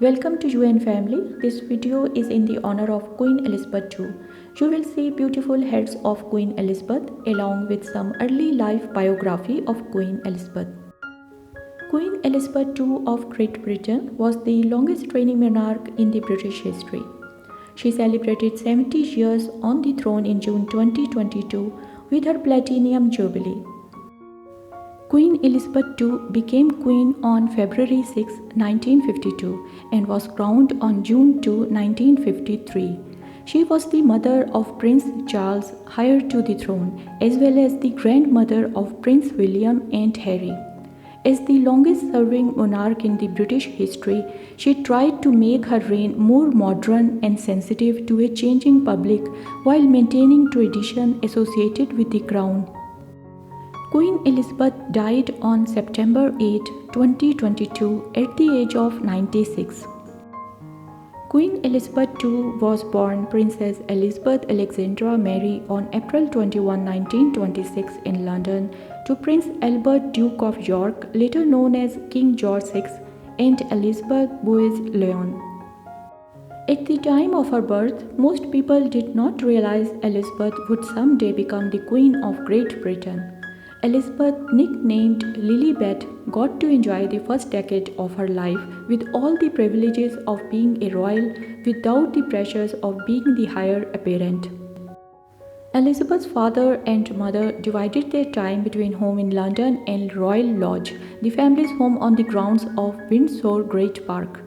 Welcome to UN family. This video is in the honor of Queen Elizabeth II. You will see beautiful heads of Queen Elizabeth along with some early life biography of Queen Elizabeth. Queen Elizabeth II of Great Britain was the longest reigning monarch in the British history. She celebrated 70 years on the throne in June 2022 with her Platinum Jubilee. Queen Elizabeth II became queen on February 6, 1952 and was crowned on June 2, 1953. She was the mother of Prince Charles, heir to the throne, as well as the grandmother of Prince William and Harry. As the longest-serving monarch in the British history, she tried to make her reign more modern and sensitive to a changing public while maintaining tradition associated with the crown. Queen Elizabeth died on September 8, 2022 at the age of 96. Queen Elizabeth II was born Princess Elizabeth Alexandra Mary on April 21, 1926 in London to Prince Albert, Duke of York, later known as King George VI, and Elizabeth Bois-Lyon. At the time of her birth, most people did not realize Elizabeth would someday become the Queen of Great Britain. Elizabeth, nicknamed Lilibet, got to enjoy the first decade of her life with all the privileges of being a royal without the pressures of being the heir apparent. Elizabeth's father and mother divided their time between home in London and Royal Lodge, the family's home on the grounds of Windsor Great Park.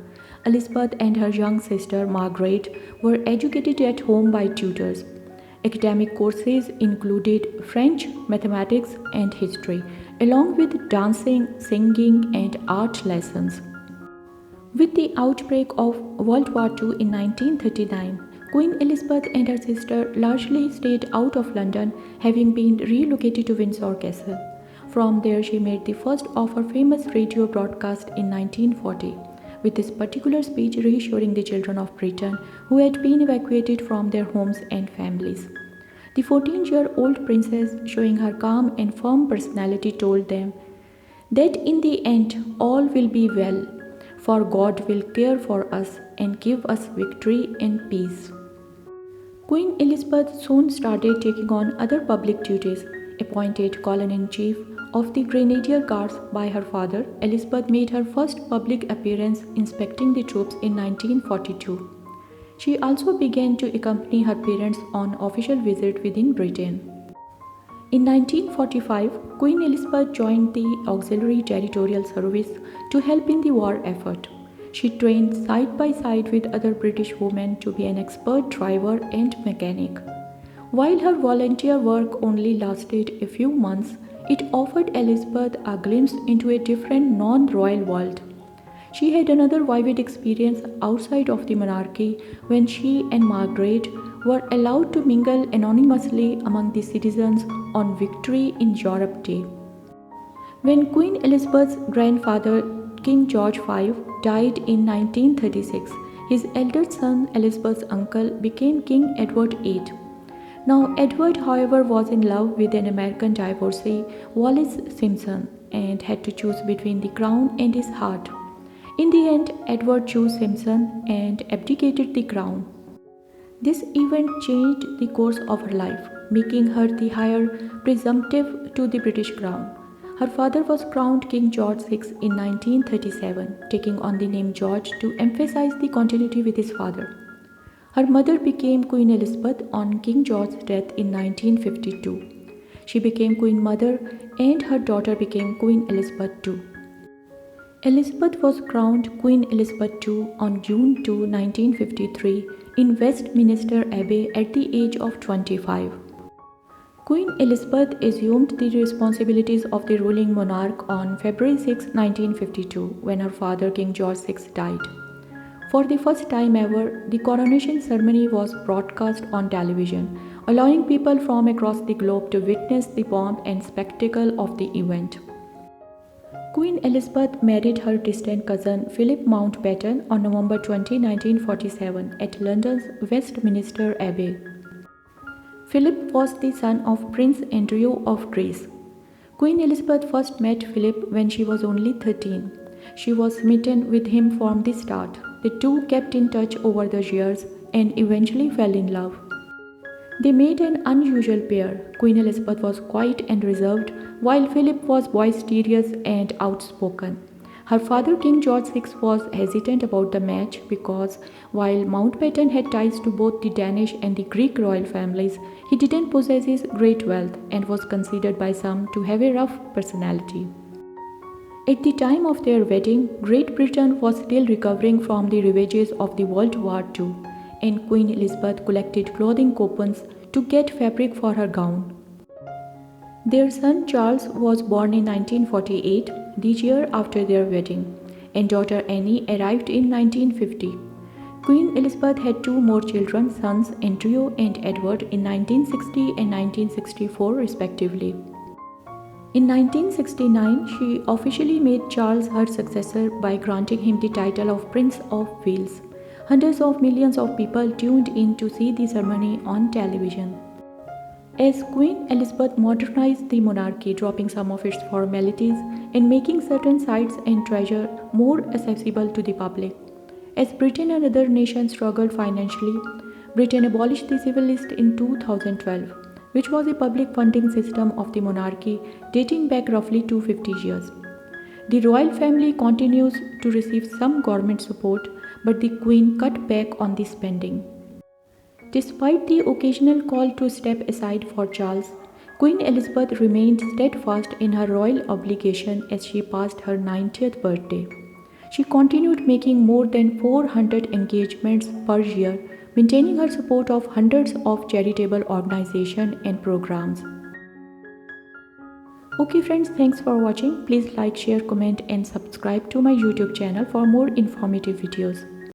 Elizabeth and her young sister Margaret were educated at home by tutors. Academic courses included French, mathematics, and history, along with dancing, singing, and art lessons. With the outbreak of World War II in 1939, Queen Elizabeth and her sister largely stayed out of London, having been relocated to Windsor Castle. From there, she made the first of her famous radio broadcasts in 1940. With this particular speech reassuring the children of Britain who had been evacuated from their homes and families. The 14-year-old princess, showing her calm and firm personality, told them that in the end all will be well, for God will care for us and give us victory and peace. Queen Elizabeth soon started taking on other public duties. Appointed Colonel-in-Chief of the Grenadier Guards by her father, Elizabeth made her first public appearance inspecting the troops in 1942. She also began to accompany her parents on official visits within Britain. In 1945, Queen Elizabeth joined the Auxiliary Territorial Service to help in the war effort. She trained side by side with other British women to be an expert driver and mechanic. While her volunteer work only lasted a few months, it offered Elizabeth a glimpse into a different non-royal world. She had another vivid experience outside of the monarchy when she and Margaret were allowed to mingle anonymously among the citizens on Victory in Europe Day. When Queen Elizabeth's grandfather, King George V, died in 1936, his eldest son, Elizabeth's uncle, became King Edward VIII. Now, Edward, however, was in love with an American divorcee, Wallis Simpson, and had to choose between the crown and his heart. In the end, Edward chose Simpson and abdicated the crown. This event changed the course of her life, making her the heir presumptive to the British crown. Her father was crowned King George VI in 1937, taking on the name George to emphasize the continuity with his father. Her mother became Queen Elizabeth on King George's death in 1952. She became Queen Mother and her daughter became Queen Elizabeth II. Elizabeth was crowned Queen Elizabeth II on June 2, 1953 in Westminster Abbey at the age of 25. Queen Elizabeth assumed the responsibilities of the ruling monarch on February 6, 1952 when her father King George VI died. For the first time ever, the coronation ceremony was broadcast on television, allowing people from across the globe to witness the pomp and spectacle of the event. Queen Elizabeth married her distant cousin Philip Mountbatten on November 20, 1947 at London's Westminster Abbey. Philip was the son of Prince Andrew of Greece. Queen Elizabeth first met Philip when she was only 13. She was smitten with him from the start. The two kept in touch over the years and eventually fell in love. They made an unusual pair. Queen Elizabeth was quiet and reserved, while Philip was boisterous and outspoken. Her father, King George VI, was hesitant about the match because while Mountbatten had ties to both the Danish and the Greek royal families, he didn't possess great wealth and was considered by some to have a rough personality. At the time of their wedding, Great Britain was still recovering from the ravages of the World War II, and Queen Elizabeth collected clothing coupons to get fabric for her gown. Their son Charles was born in 1948, the year after their wedding, and daughter Anne arrived in 1950. Queen Elizabeth had two more children, sons Andrew and Edward, in 1960 and 1964 respectively. In 1969, she officially made Charles her successor by granting him the title of Prince of Wales. Hundreds of millions of people tuned in to see the ceremony on television. As Queen Elizabeth modernized the monarchy, dropping some of its formalities and making certain sights and treasure more accessible to the public. As Britain and other nations struggled financially, Britain abolished the civil list in 2012, which was a public funding system of the monarchy dating back roughly 250 years. The royal family continues to receive some government support, but the Queen cut back on the spending. Despite the occasional call to step aside for Charles, Queen Elizabeth remained steadfast in her royal obligation as she passed her 90th birthday. She continued making more than 400 engagements per year, maintaining her support of hundreds of charitable organizations and programs. Okay friends, thanks for watching. Please like, share, comment and subscribe to my YouTube channel for more informative videos.